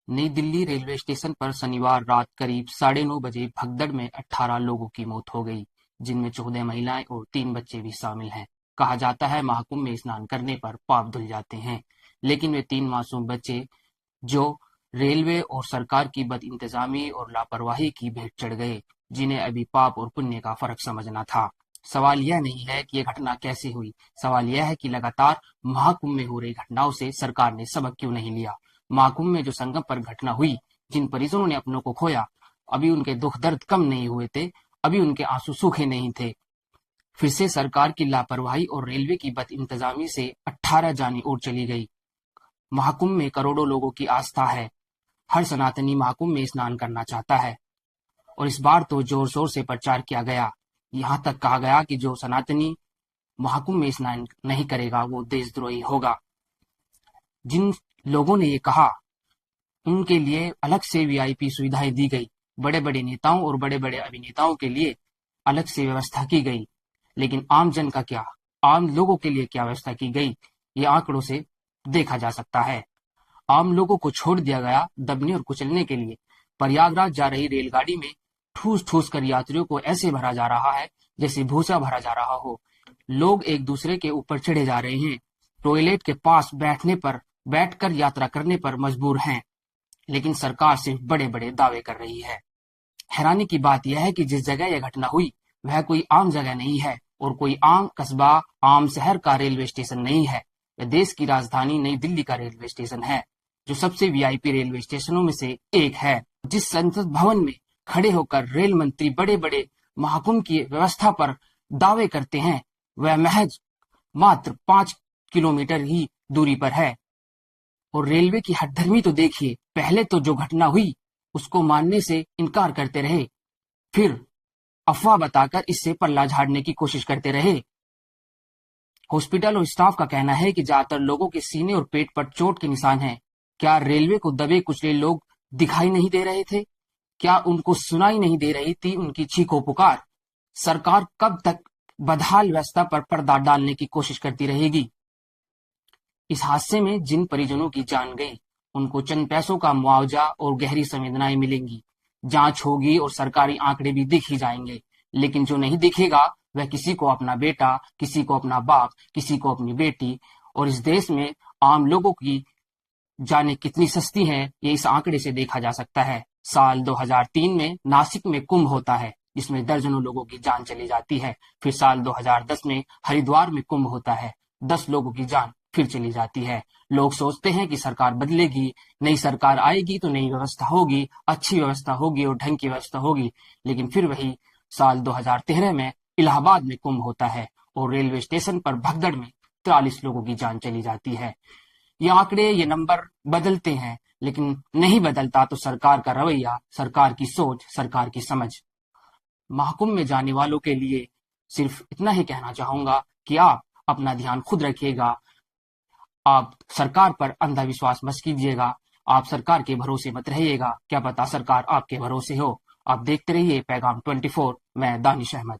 नई Delhi railway station पर शनिवार रात करीब 9:30 बजे भगदड़ में 18 लोगों की मौत हो गई, जिनमें 14 महिलाएं और 3 बच्चे भी शामिल हैं। कहा जाता है महाकुंभ में स्नान करने पर पाप धुल जाते हैं, लेकिन वे 3 मासूम बच्चे जो रेलवे और सरकार की बदइंतजामी और लापरवाही की भेंट चढ़ गए, जिन्हें अभी पाप और पुण्य का फर्क समझना था। सवाल यह नहीं है कि यह घटना कैसे हुई, सवाल यह है कि लगातार महाकुंभ में हो रही घटनाओं से सरकार ने सबक क्यों नहीं लिया। महाकुंभ में जो संगम पर घटना हुई, जिन परिजनों ने अपनों को खोया, अभी उनके दुख दर्द कम नहीं हुए थे, अभी उनके आंसू सूखे नहीं थे। फिर से सरकार की लापरवाही और रेलवे की बदइंतजामी से 18 जानें उड़ चली गई। महाकुंभ में करोड़ों लोगों की आस्था है। हर सनातनी महाकुंभ में स्नान करना चाहता है और इस बार तो जोर शोर से प्रचार किया गया। यहाँ तक कहा गया कि जो सनातनी महाकुंभ में स्नान नहीं करेगा वो देशद्रोही होगा। जिन लोगों ने ये कहा उनके लिए अलग से वीआईपी सुविधाएं दी गई, बड़े बड़े नेताओं और बड़े बड़े अभिनेताओं के लिए अलग से व्यवस्था की गई, लेकिन आम जन का क्या, आम लोगों के लिए क्या व्यवस्था की गई, ये आंकड़ों से देखा जा सकता है। आम लोगों को छोड़ दिया गया दबने और कुचलने के लिए। प्रयागराज जा रही रेलगाड़ी में ठूस ठूस कर यात्रियों को ऐसे भरा जा रहा है जैसे भूसा भरा जा रहा हो। लोग एक दूसरे के ऊपर चढ़े जा रहे हैं, टॉयलेट के पास बैठकर यात्रा करने पर मजबूर हैं, लेकिन सरकार सिर्फ बड़े बड़े दावे कर रही है। हैरानी की बात यह है कि जिस जगह यह घटना हुई वह कोई आम जगह नहीं है और कोई आम कस्बा, आम शहर का रेलवे स्टेशन नहीं है। यह देश की राजधानी नई दिल्ली का रेलवे स्टेशन है, जो सबसे वीआईपी रेलवे स्टेशनों में से एक है। जिस संसद भवन में खड़े होकर रेल मंत्री बड़े बड़े महाकुंभ की व्यवस्था पर दावे करते हैं, वह महज मात्र 5 किलोमीटर ही दूरी पर है। और रेलवे की हठधर्मी तो देखिए, पहले तो जो घटना हुई उसको मानने से इनकार करते रहे, फिर अफवाह बताकर इससे पल्ला झाड़ने की कोशिश करते रहे। हॉस्पिटल और स्टाफ का कहना है कि ज्यादातर लोगों के सीने और पेट पर चोट के निशान हैं। क्या रेलवे को दबे कुचले लोग दिखाई नहीं दे रहे थे? क्या उनको सुनाई नहीं दे रही थी उनकी चीखों पुकार? सरकार कब तक बदहाल व्यवस्था पर पर्दा डालने की कोशिश करती रहेगी? इस हादसे में जिन परिजनों की जान गई, उनको चंद पैसों का मुआवजा और गहरी संवेदनाएं मिलेंगी। जांच होगी और सरकारी आंकड़े भी दिख ही जाएंगे, लेकिन जो नहीं दिखेगा वह किसी को अपना बेटा, किसी को अपना बाप, किसी को अपनी बेटी, और इस देश में आम लोगों की जानें कितनी सस्ती हैं, ये इस आंकड़े से देखा जा सकता है। साल 2003 में नासिक में कुंभ होता है, जिसमें दर्जनों लोगों की जान चली जाती है। फिर साल 2010 में हरिद्वार में कुंभ होता है, 10 लोगों की जान फिर चली जाती है। लोग सोचते हैं कि सरकार बदलेगी, नई सरकार आएगी तो नई व्यवस्था होगी, अच्छी व्यवस्था होगी और ढंग की व्यवस्था होगी, लेकिन फिर वही साल 2013 में इलाहाबाद में कुंभ होता है और रेलवे स्टेशन पर भगदड़ में 43 लोगों की जान चली जाती है। ये आंकड़े, ये नंबर बदलते हैं, लेकिन नहीं बदलता तो सरकार का रवैया, सरकार की सोच, सरकार की समझ। महाकुंभ में जाने वालों के लिए सिर्फ इतना ही कहना चाहूंगा कि आप अपना ध्यान खुद रखिएगा। आप सरकार पर अंधविश्वास मत कीजिएगा, आप सरकार के भरोसे मत रहिएगा, क्या पता सरकार आपके भरोसे हो। आप देखते रहिए पैगाम 24, मैं दानिश अहमद।